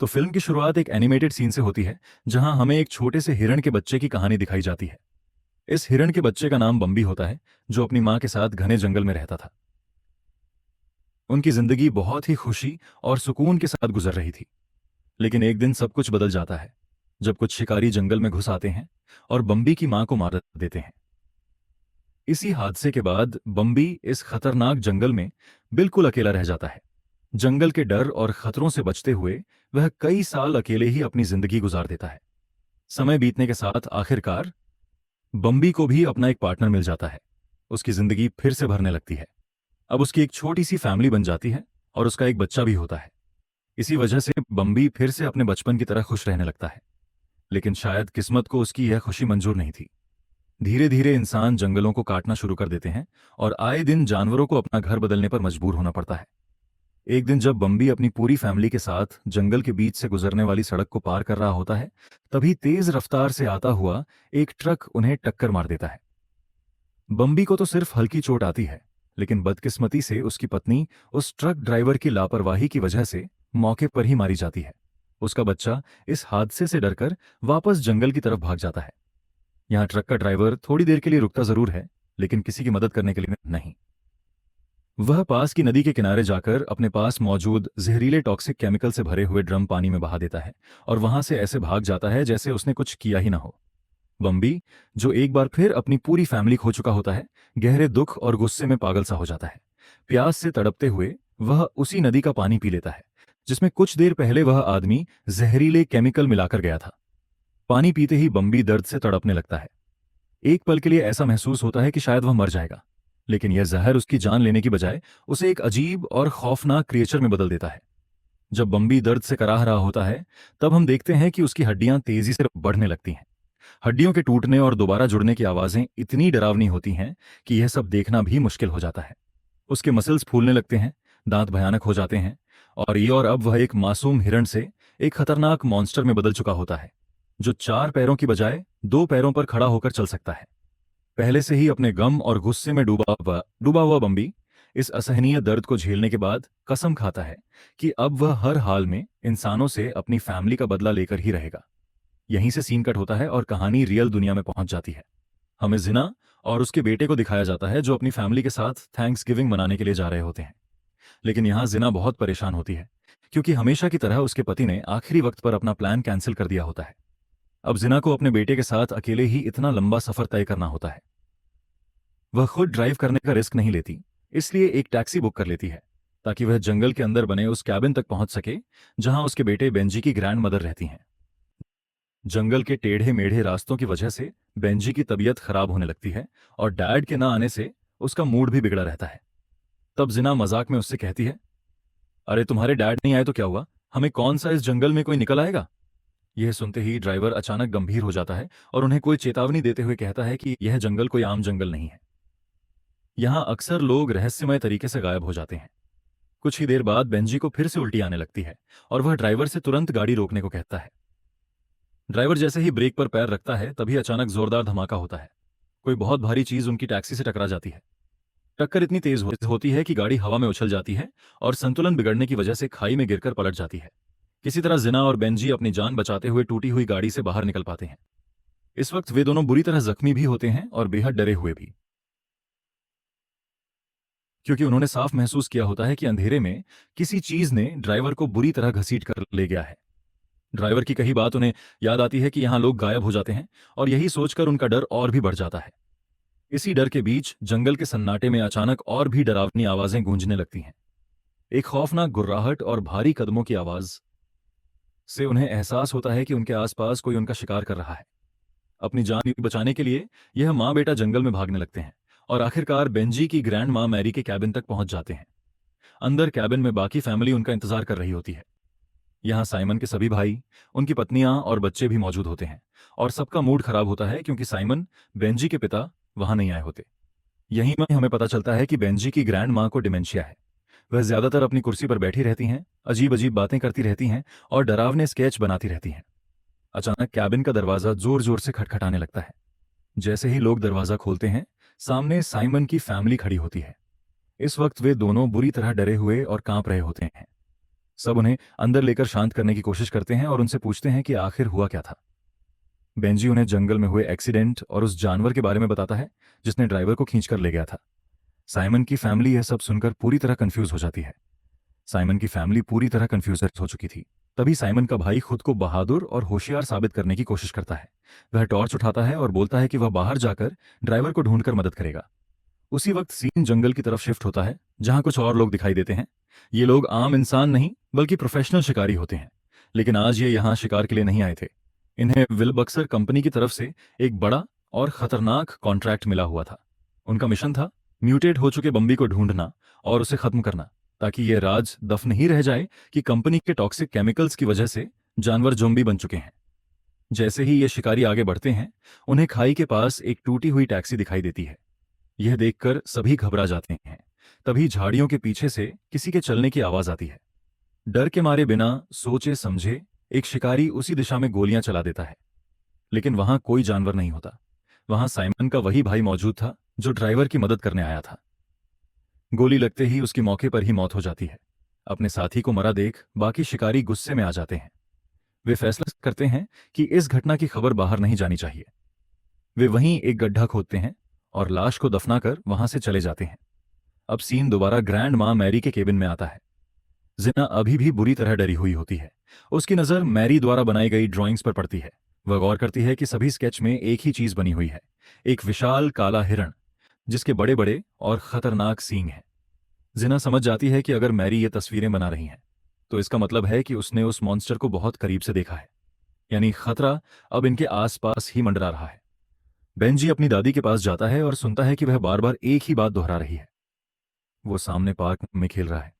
तो फिल्म की शुरुआत एक एनिमेटेड सीन से होती है, जहां हमें एक छोटे से हिरण के बच्चे की कहानी दिखाई जाती है। इस हिरण के बच्चे का नाम बम्बी होता है, जो अपनी माँ के साथ घने जंगल में रहता था। उनकी जिंदगी बहुत ही खुशी और सुकून के साथ गुजर रही थी। लेकिन एक दिन सब कुछ बदल जाता है, जब कुछ शिकारी जंगल में घुस आते हैं और बम्बी की माँ को मार देते हैं। इसी हादसे के बाद बम्बी इस खतरनाक जंगल में बिल्कुल अकेला रह जाता है। जंगल के डर और खतरों से बचते हुए वह कई साल अकेले ही अपनी जिंदगी गुजार देता है। समय बीतने के साथ आखिरकार बम्बी को भी अपना एक पार्टनर मिल जाता है। उसकी जिंदगी फिर से भरने लगती है। अब उसकी एक छोटी सी फैमिली बन जाती है और उसका एक बच्चा भी होता है। इसी वजह से बम्बी फिर से अपने बचपन की तरह खुश रहने लगता है। लेकिन शायद किस्मत को उसकी यह खुशी मंजूर नहीं थी। धीरे धीरे इंसान जंगलों को काटना शुरू कर देते हैं और आए दिन जानवरों को अपना घर बदलने पर मजबूर होना पड़ता है। एक दिन जब बम्बी अपनी पूरी फैमिली के साथ जंगल के बीच से गुजरने वाली सड़क को पार कर रहा होता है, तभी तेज रफ्तार से आता हुआ एक ट्रक उन्हें टक्कर मार देता है। बम्बी को तो सिर्फ हल्की चोट आती है, लेकिन बदकिस्मती से उसकी पत्नी उस ट्रक ड्राइवर की लापरवाही की वजह से मौके पर ही मारी जाती है। उसका बच्चा इस हादसे से डरकर वापस जंगल की तरफ भाग जाता है। यहाँ ट्रक का ड्राइवर थोड़ी देर के लिए रुकता जरूर है, लेकिन किसी की मदद करने के लिए नहीं। वह पास की नदी के किनारे जाकर अपने पास मौजूद जहरीले टॉक्सिक केमिकल से भरे हुए ड्रम पानी में बहा देता है और वहां से ऐसे भाग जाता है जैसे उसने कुछ किया ही ना हो। बम्बी, जो एक बार फिर अपनी पूरी फैमिली खो चुका होता है, गहरे दुख और गुस्से में पागल सा हो जाता है। प्यास से तड़पते हुए वह उसी नदी का पानी पी लेता है जिसमें कुछ देर पहले वह आदमी जहरीले केमिकल मिलाकर गया था। पानी पीते ही बम्बी दर्द से तड़पने लगता है। एक पल के लिए ऐसा महसूस होता है कि शायद वह मर जाएगा, लेकिन यह जहर उसकी जान लेने की बजाय उसे एक अजीब और खौफनाक क्रिएचर में बदल देता है। जब बम्बी दर्द से कराह रहा होता है, तब हम देखते हैं कि उसकी हड्डियां तेजी से बढ़ने लगती हैं। हड्डियों के टूटने और दोबारा जुड़ने की आवाजें इतनी डरावनी होती हैं कि यह सब देखना भी मुश्किल हो जाता है। उसके मसल्स फूलने लगते हैं, दांत भयानक हो जाते हैं, और अब वह एक मासूम हिरण से एक खतरनाक मॉन्स्टर में बदल चुका होता है, जो 4 पैरों की बजाय 2 पैरों पर खड़ा होकर चल सकता है। पहले से ही अपने गम और गुस्से में डूबा हुआ बम्बी इस असहनीय दर्द को झेलने के बाद कसम खाता है कि अब वह हर हाल में इंसानों से अपनी फैमिली का बदला लेकर ही रहेगा। यहीं से सीन कट होता है और कहानी रियल दुनिया में पहुंच जाती है। हमें जिना और उसके बेटे को दिखाया जाता है, जो अपनी फैमिली के साथ थैंक्स गिविंग मनाने के लिए जा रहे होते हैं। लेकिन यहां जिना बहुत परेशान होती है, क्योंकि हमेशा की तरह उसके पति ने आखिरी वक्त पर अपना प्लान कैंसिल कर दिया होता है। अब जिना को अपने बेटे के साथ अकेले ही इतना लंबा सफर तय करना होता है। वह खुद ड्राइव करने का रिस्क नहीं लेती, इसलिए एक टैक्सी बुक कर लेती है, ताकि वह जंगल के अंदर बने उस कैबिन तक पहुंच सके जहां उसके बेटे बेंजी की ग्रैंड मदर रहती हैं। जंगल के टेढ़े मेढ़े रास्तों की वजह से बेंजी की तबीयत खराब होने लगती है और डैड के ना आने से उसका मूड भी बिगड़ा रहता है। तब जिना मजाक में उससे कहती है, अरे तुम्हारे डैड नहीं आए तो क्या हुआ, हमें कौन सा इस जंगल में कोई निकल आएगा। यह सुनते ही ड्राइवर अचानक गंभीर हो जाता है और उन्हें कोई चेतावनी देते हुए कहता है कि यह जंगल कोई आम जंगल नहीं है। यहां अक्सर लोग रहस्यमय तरीके से गायब हो जाते हैं। कुछ ही देर बाद बेंजी को फिर से उल्टी आने लगती है और वह ड्राइवर से तुरंत गाड़ी रोकने को कहता है। ड्राइवर जैसे ही ब्रेक पर पैर रखता है, तभी अचानक जोरदार धमाका होता है। कोई बहुत भारी चीज उनकी टैक्सी से टकरा जाती है। टक्कर इतनी तेज होती है कि गाड़ी हवा में उछल जाती है और संतुलन बिगड़ने की वजह से खाई में गिरकर पलट जाती है। किसी तरह जिना और बेंजी अपनी जान बचाते हुए टूटी हुई गाड़ी से बाहर निकल पाते हैं। इस वक्त वे दोनों बुरी तरह जख्मी भी होते हैं और बेहद डरे हुए भी, क्योंकि उन्होंने साफ महसूस किया होता है कि अंधेरे में किसी चीज ने ड्राइवर को बुरी तरह घसीट कर ले गया है। ड्राइवर की कही बात उन्हें याद आती है कि यहां लोग गायब हो जाते हैं, और यही सोचकर उनका डर और भी बढ़ जाता है। इसी डर के बीच जंगल के सन्नाटे में अचानक और भी डरावनी आवाजें गूंजने लगती हैं। एक खौफनाक गुर्राहट और भारी कदमों की आवाज से उन्हें एहसास होता है कि उनके आसपास कोई उनका शिकार कर रहा है। अपनी जान बचाने के लिए यह माँ बेटा जंगल में भागने लगते हैं और आखिरकार बेंजी की ग्रैंड माँ मैरी के कैबिन तक पहुंच जाते हैं। अंदर कैबिन में बाकी फैमिली उनका इंतजार कर रही होती है। यहाँ साइमन के सभी भाई, उनकी पत्नियां और बच्चे भी मौजूद होते हैं, और सबका मूड खराब होता है क्योंकि साइमन, बेंजी के पिता, वहां नहीं आए होते। यहीं में हमें पता चलता है कि बेंजी की ग्रैंड माँ को डिमेंशिया है। वह ज्यादातर अपनी कुर्सी पर बैठी रहती हैं, अजीब अजीब बातें करती रहती हैं और डरावने स्केच बनाती रहती हैं। अचानक कैबिन का दरवाजा जोर जोर से खटखटाने लगता है। जैसे ही लोग दरवाजा खोलते हैं, सामने साइमन की फैमिली खड़ी होती है। इस वक्त वे दोनों बुरी तरह डरे हुए और कांप रहे होते हैं। सब उन्हें अंदर लेकर शांत करने की कोशिश करते हैं और उनसे पूछते हैं कि आखिर हुआ क्या था। बेंजी उन्हें जंगल में हुए एक्सीडेंट और उस जानवर के बारे में बताता है जिसने ड्राइवर को खींचकर ले गया था। साइमन की फैमिली यह सब सुनकर पूरी तरह कंफ्यूज हो जाती है। साइमन की फैमिली पूरी तरह कंफ्यूज हो चुकी थी। तभी साइमन का भाई खुद को बहादुर और होशियार साबित करने की कोशिश करता है। वह टॉर्च उठाता है और बोलता है कि वह बाहर जाकर ड्राइवर को ढूंढकर मदद करेगा। उसी वक्त सीन जंगल की तरफ शिफ्ट होता है, जहां कुछ और लोग दिखाई देते हैं। ये लोग आम इंसान नहीं बल्कि प्रोफेशनल शिकारी होते हैं, लेकिन आज ये यहां शिकार के लिए नहीं आए थे। इन्हें विलबक्सर कंपनी की तरफ से एक बड़ा और खतरनाक कॉन्ट्रैक्ट मिला हुआ था। उनका मिशन था म्यूटेट हो चुके बम्बी को ढूंढना और उसे खत्म करना, ताकि यह राज दफन ही रह जाए कि कंपनी के टॉक्सिक केमिकल्स की वजह से जानवर ज़ॉम्बी बन चुके हैं। जैसे ही ये शिकारी आगे बढ़ते हैं, उन्हें खाई के पास एक टूटी हुई टैक्सी दिखाई देती है। यह देखकर सभी घबरा जाते हैं। तभी झाड़ियों के पीछे से किसी के चलने की आवाज आती है। डर के मारे बिना सोचे समझे एक शिकारी उसी दिशा में गोलियां चला देता है, लेकिन वहां कोई जानवर नहीं होता। वहां साइमन का वही भाई मौजूद था जो ड्राइवर की मदद करने आया था। गोली लगते ही उसकी मौके पर ही मौत हो जाती है। अपने साथी को मरा देख बाकी शिकारी गुस्से में आ जाते हैं। वे फैसला करते हैं कि इस घटना की खबर बाहर नहीं जानी चाहिए। वे वहीं एक गड्ढा खोदते हैं और लाश को दफनाकर वहां से चले जाते हैं। अब सीन दोबारा ग्रैंड मां मैरी के केबिन में आता है। जिना अभी भी बुरी तरह डरी हुई होती है। उसकी नजर मैरी द्वारा बनाई गई ड्राइंग्स पर पड़ती है। वह गौर करती है कि सभी स्केच में एक ही चीज बनी हुई है, एक विशाल काला हिरण जिसके बड़े बड़े और खतरनाक सींग हैं। जिना समझ जाती है कि अगर मैरी ये तस्वीरें बना रही हैं तो इसका मतलब है कि उसने उस मॉन्स्टर को बहुत करीब से देखा है, यानी खतरा अब इनके आसपास ही मंडरा रहा है। बेंजी अपनी दादी के पास जाता है और सुनता है कि वह बार बार एक ही बात दोहरा रही है। वो सामने पार्क में खेल रहा है।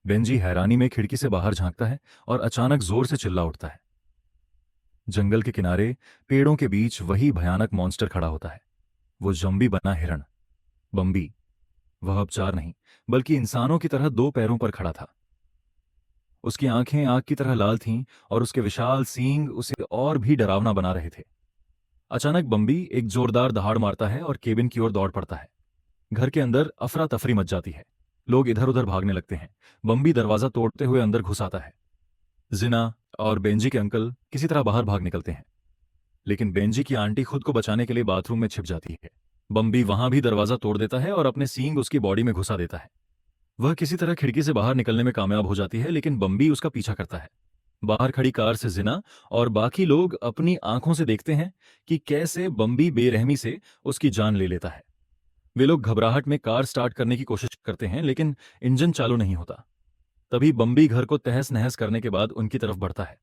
बेंजी हैरानी में खिड़की से बाहर झांकता है और अचानक जोर से चिल्ला उठता है। जंगल के किनारे पेड़ों के बीच वही भयानक मॉन्स्टर खड़ा होता है, वो ज़ॉम्बी बना हिरण, बम्बी। वह अब चार नहीं बल्कि इंसानों की तरह दो पैरों पर खड़ा था। उसकी आंखें आग की तरह लाल थीं और उसके विशाल सींग उसे और भी डरावना बना रहे थे। अचानक बम्बी एक जोरदार दहाड़ मारता है और केबिन की ओर दौड़ पड़ता है। घर के अंदर अफरा तफरी मच जाती है। लोग इधर उधर भागने लगते हैं। बम्बी दरवाजा तोड़ते हुए अंदर घुस आता है। जिना और बेंजी के अंकल किसी तरह बाहर भाग निकलते हैं, लेकिन बेंजी की आंटी खुद को बचाने के लिए बाथरूम में छिप जाती है। बम्बी वहां भी दरवाजा तोड़ देता है और अपने सींग उसकी बॉडी में घुसा देता है। वह किसी तरह खिड़की से बाहर निकलने में कामयाब हो जाती है, लेकिन बम्बी उसका पीछा करता है। बाहर खड़ी कार से जिना और बाकी लोग अपनी आंखों से देखते हैं कि कैसे बम्बी बेरहमी से उसकी जान ले लेता है। वे लोग घबराहट में कार स्टार्ट करने की कोशिश करते हैं, लेकिन इंजन चालू नहीं होता। तभी बम्बी घर को तहस नहस करने के बाद उनकी तरफ बढ़ता है।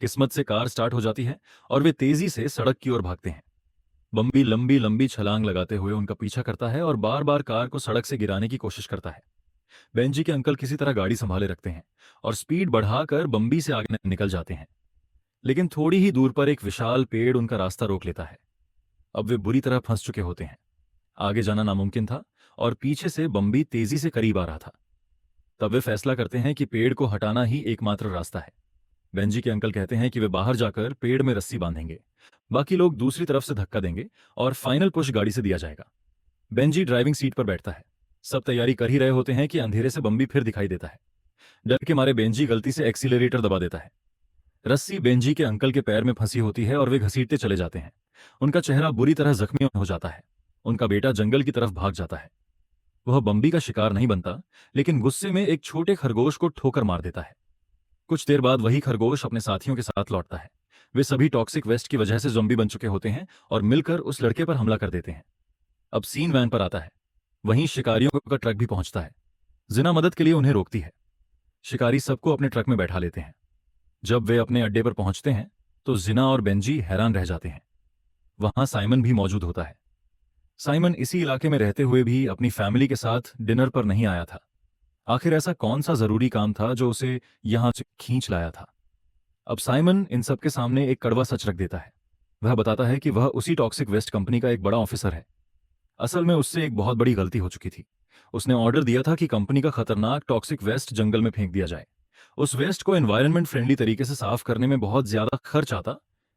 किस्मत से कार स्टार्ट हो जाती है और वे तेजी से सड़क की ओर भागते हैं। बम्बी लंबी लंबी छलांग लगाते हुए उनका पीछा करता है और बार बार कार को सड़क से गिराने की कोशिश करता है। बेंजी के अंकल किसी तरह गाड़ी संभाले रखते हैं और स्पीड बढ़ाकर बम्बी से आगे निकल जाते हैं, लेकिन थोड़ी ही दूर पर एक विशाल पेड़ उनका रास्ता रोक लेता है। अब वे बुरी तरह फंस चुके होते हैं। आगे जाना नामुमकिन था और पीछे से बम्बी तेजी से करीब आ रहा था। तब वे फैसला करते हैं कि पेड़ को हटाना ही एकमात्र रास्ता है। बेंजी के अंकल कहते हैं कि वे बाहर जाकर पेड़ में रस्सी बांधेंगे, बाकी लोग दूसरी तरफ से धक्का देंगे और फाइनल पुश गाड़ी से दिया जाएगा। बेंजी ड्राइविंग सीट पर बैठता है। सब तैयारी कर ही रहे होते हैं कि अंधेरे से बम्बी फिर दिखाई देता है। डर के मारे बेंजी गलती से एक्सीलरेटर दबा देता है। रस्सी बेंजी के अंकल के पैर में फंसी होती है और वे घसीटते चले जाते हैं। उनका चेहरा बुरी तरह जख्मी हो जाता है। उनका बेटा जंगल की तरफ भाग जाता है। वह बम्बी का शिकार नहीं बनता, लेकिन गुस्से में एक छोटे खरगोश को ठोकर मार देता है। कुछ देर बाद वही खरगोश अपने साथियों के साथ लौटता है। वे सभी टॉक्सिक वेस्ट की वजह से ज़ॉम्बी बन चुके होते हैं और मिलकर उस लड़के पर हमला कर देते हैं। अब सीन वैन पर आता है। वहीं शिकारियों का ट्रक भी पहुंचता है। जिना मदद के लिए उन्हें रोकती है। शिकारी सबको अपने ट्रक में बैठा लेते हैं। जब वे अपने अड्डे पर पहुंचते हैं तो जिना और बेंजी हैरान रह जाते हैं। वहां साइमन भी मौजूद होता है। साइमन इसी इलाके में रहते हुए भी अपनी फैमिली के साथ डिनर पर नहीं आया था। आखिर ऐसा कौन सा जरूरी काम था जो उसे यहां से खींच लाया था? अब साइमन इन सबके सामने एक कड़वा सच रख देता है। वह बताता है कि वह उसी टॉक्सिक वेस्ट कंपनी का एक बड़ा ऑफिसर है। असल में उससे एक बहुत बड़ी गलती हो चुकी थी। उसने ऑर्डर दिया था कि कंपनी का खतरनाक टॉक्सिक वेस्ट जंगल में फेंक दिया जाए। उस वेस्ट को एनवायरनमेंट फ्रेंडली तरीके से साफ करने में बहुत ज्यादा खर्च आता,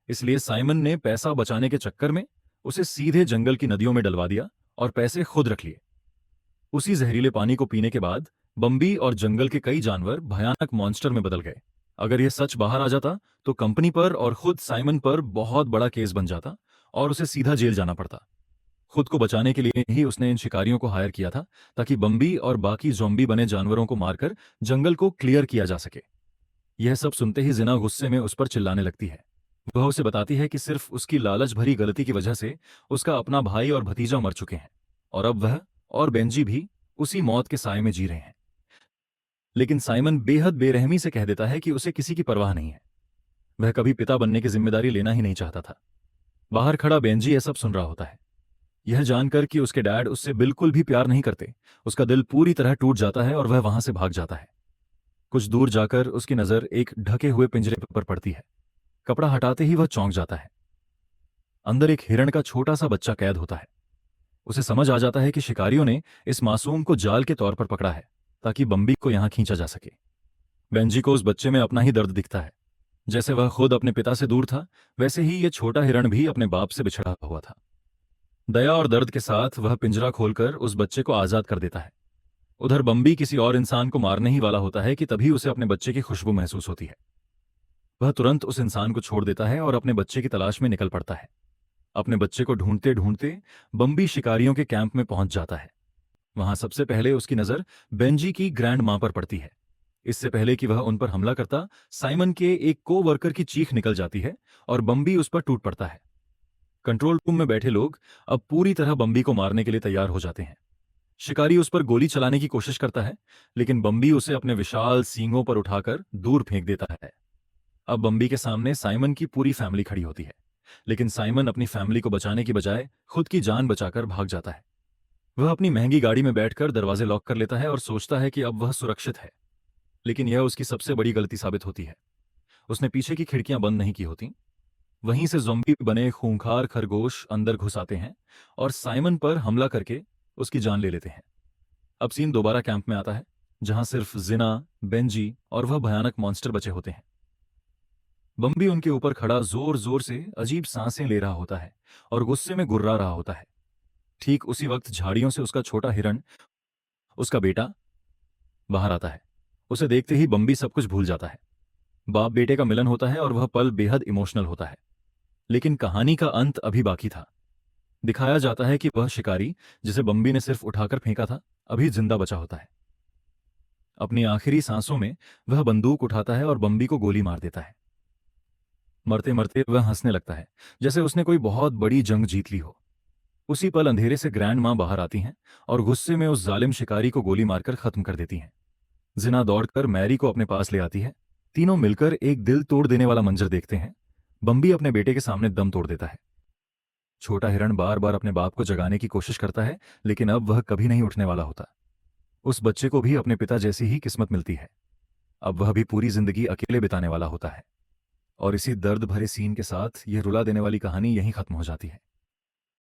इसलिए साइमन ने पैसा बचाने के चक्कर में उसे सीधे जंगल की नदियों में डलवा दिया और पैसे खुद रख लिए। उसी जहरीले पानी को पीने के बाद बम्बी और जंगल के कई जानवर भयानक मॉन्स्टर में बदल गए। अगर यह सच बाहर आ जाता तो कंपनी पर और खुद साइमन पर बहुत बड़ा केस बन जाता और उसे सीधा जेल जाना पड़ता। खुद को बचाने के लिए ही उसने इन शिकारियों को हायर किया था, ताकि बम्बी और बाकी ज़ॉम्बी बने जानवरों को मारकर जंगल को क्लियर किया जा सके। यह सब सुनते ही जिना गुस्से में उस पर चिल्लाने लगती है। वह उसे बताती है कि सिर्फ उसकी लालच भरी गलती की वजह से उसका अपना भाई और भतीजा मर चुके हैं और अब वह और बेंजी भी उसी मौत के साए में जी रहे हैं। लेकिन साइमन बेहद बेरहमी से कह देता है कि उसे किसी की परवाह नहीं है। वह कभी पिता बनने की जिम्मेदारी लेना ही नहीं चाहता था। बाहर खड़ा बेंजी यह सब सुन रहा होता है। यह जानकर कि उसके डैड उससे बिल्कुल भी प्यार नहीं करते, उसका दिल पूरी तरह टूट जाता है और वह वहां से भाग जाता है। कुछ दूर जाकर उसकी नजर एक ढके हुए पिंजरे पर पड़ती है। कपड़ा हटाते ही वह चौंक जाता है। अंदर एक हिरण का छोटा सा बच्चा कैद होता है। उसे समझ आ जाता है कि शिकारियों ने इस मासूम को जाल के तौर पर पकड़ा है, ताकि बम्बी को यहां खींचा जा सके। बेंजी को उस बच्चे में अपना ही दर्द दिखता है। जैसे वह खुद अपने पिता से दूर था, वैसे ही यह छोटा हिरण भी अपने बाप से बिछड़ा हुआ था। दया और दर्द के साथ वह पिंजरा खोलकर उस बच्चे को आजाद कर देता है। उधर बम्बी किसी और इंसान को मारने ही वाला होता है कि तभी उसे अपने बच्चे की खुशबू महसूस होती है। वह तुरंत उस इंसान को छोड़ देता है और अपने बच्चे की तलाश में निकल पड़ता है। अपने बच्चे को ढूंढते ढूंढते बम्बी शिकारियों के कैंप में पहुंच जाता है। वहां सबसे पहले उसकी नजर बेंजी की ग्रैंड मां पर पड़ती है। इससे पहले कि वह उन पर हमला करता, साइमन के एक को वर्कर की चीख निकल जाती है और बम्बी उस पर टूट पड़ता है। कंट्रोल रूम में बैठे लोग अब पूरी तरह बम्बी को मारने के लिए तैयार हो जाते हैं। शिकारी उस पर गोली चलाने की कोशिश करता है, लेकिन बम्बी उसे अपने विशाल सींगों पर उठाकर दूर फेंक देता है। अब बम्बी के सामने साइमन की पूरी फैमिली खड़ी होती है, लेकिन साइमन अपनी फैमिली को बचाने की बजाय खुद की जान बचाकर भाग जाता है। वह अपनी महंगी गाड़ी में बैठकर दरवाजे लॉक कर लेता है और सोचता है कि अब वह सुरक्षित है, लेकिन यह उसकी सबसे बड़ी गलती साबित होती है। उसने पीछे की खिड़कियां बंद नहीं की होती। वहीं से ज़ॉम्बी बने खूंखार खरगोश अंदर घुस आते हैं और साइमन पर हमला करके उसकी जान ले लेते हैं। अब सीन दोबारा कैंप में आता है, जहां सिर्फ जिना, बेंजी और वह भयानक मॉन्स्टर बचे होते हैं। बम्बी उनके ऊपर खड़ा जोर जोर से अजीब सांसें ले रहा होता है और गुस्से में गुर्रा रहा होता है। ठीक उसी वक्त झाड़ियों से उसका छोटा हिरण, उसका बेटा, बाहर आता है। उसे देखते ही बम्बी सब कुछ भूल जाता है। बाप बेटे का मिलन होता है और वह पल बेहद इमोशनल होता है। लेकिन कहानी का अंत अभी बाकी था। दिखाया जाता है कि वह शिकारी, जिसे बम्बी ने सिर्फ उठाकर फेंका था, अभी जिंदा बचा होता है। अपनी आखिरी सांसों में वह बंदूक उठाता है और बम्बी को गोली मार देता है। मरते मरते वह हंसने लगता है, जैसे उसने कोई बहुत बड़ी जंग जीत ली हो। उसी पल अंधेरे से ग्रैंड मां बाहर आती हैं और गुस्से में उस जालिम शिकारी को गोली मारकर खत्म कर देती हैं। जिना दौड़कर मैरी को अपने पास ले आती है। तीनों मिलकर एक दिल तोड़ देने वाला मंजर देखते हैं। बम्बी अपने बेटे के सामने दम तोड़ देता है। छोटा हिरण बार बार अपने बाप को जगाने की कोशिश करता है, लेकिन अब वह कभी नहीं उठने वाला होता। उस बच्चे को भी अपने पिता जैसी ही किस्मत मिलती है। अब वह भी पूरी जिंदगी अकेले बिताने वाला होता है। और इसी दर्द भरे सीन के साथ यह रुला देने वाली कहानी यहीं खत्म हो जाती है।